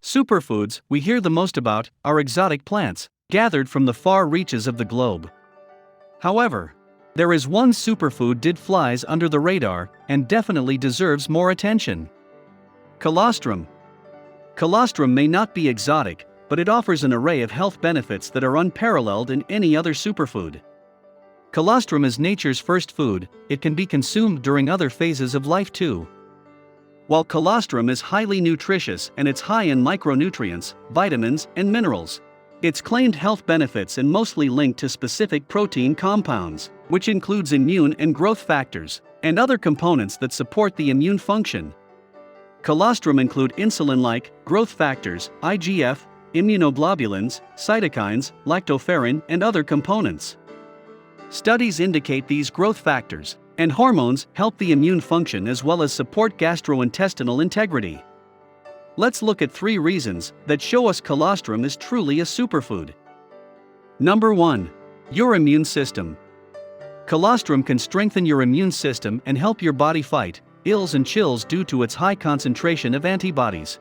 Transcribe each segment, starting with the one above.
Superfoods we hear the most about are exotic plants, gathered from the far reaches of the globe. However, there is one superfood that flies under the radar and definitely deserves more attention. Colostrum. Colostrum may not be exotic, but it offers an array of health benefits that are unparalleled in any other superfood. Colostrum is nature's first food. It can be consumed during other phases of life too. While colostrum is highly nutritious and it's high in micronutrients, vitamins, and minerals, its claimed health benefits are mostly linked to specific protein compounds, which includes immune and growth factors, and other components that support the immune function. Colostrum include insulin-like growth factors, IGF, immunoglobulins, cytokines, lactoferrin, and other components. Studies indicate these growth factors and hormones help the immune function as well as support gastrointestinal integrity. Let's look at 3 reasons that show us colostrum is truly a superfood. Number 1. Your immune system. Colostrum can strengthen your immune system and help your body fight ills and chills due to its high concentration of antibodies.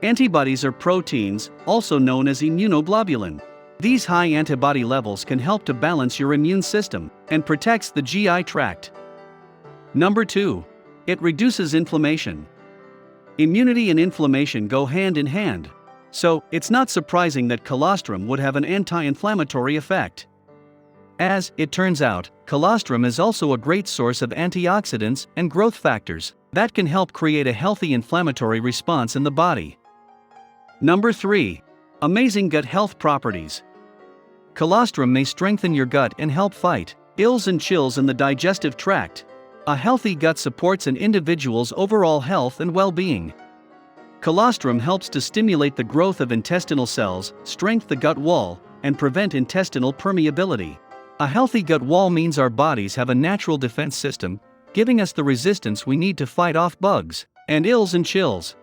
Antibodies are proteins, also known as immunoglobulin. These high antibody levels can help to balance your immune system and protects the GI tract. Number 2. It reduces inflammation. Immunity and inflammation go hand in hand, so it's not surprising that colostrum would have an anti-inflammatory effect. As it turns out, colostrum is also a great source of antioxidants and growth factors that can help create a healthy inflammatory response in the body. Number 3. Amazing gut health properties. Colostrum may strengthen your gut and help fight ills and chills in the digestive tract. A healthy gut supports an individual's overall health and well-being. Colostrum helps to stimulate the growth of intestinal cells, strengthen the gut wall, and prevent intestinal permeability. A healthy gut wall means our bodies have a natural defense system, giving us the resistance we need to fight off bugs and ills and chills.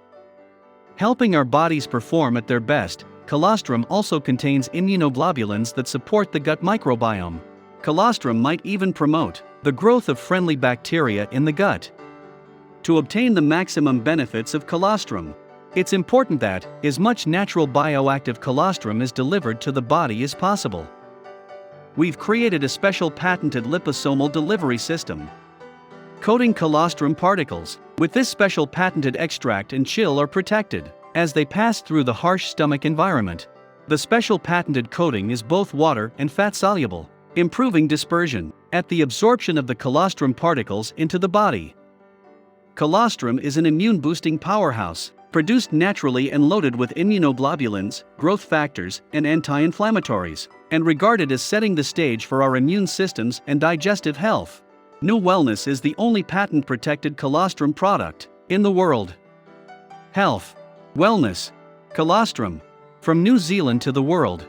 Helping our bodies perform at their best, colostrum also contains immunoglobulins that support the gut microbiome. Colostrum might even promote the growth of friendly bacteria in the gut. To obtain the maximum benefits of colostrum, it's important that as much natural bioactive colostrum is delivered to the body as possible. We've created a special patented liposomal delivery system, coating colostrum particles with this special patented extract and chill are protected as they pass through the harsh stomach environment. The special patented coating is both water and fat soluble, improving dispersion at the absorption of the colostrum particles into the body. Colostrum is an immune-boosting powerhouse, produced naturally and loaded with immunoglobulins, growth factors, and anti-inflammatories, and regarded as setting the stage for our immune systems and digestive health. Neuu Wellness is the only patent-protected colostrum product in the world. Health, wellness, colostrum, from New Zealand to the world.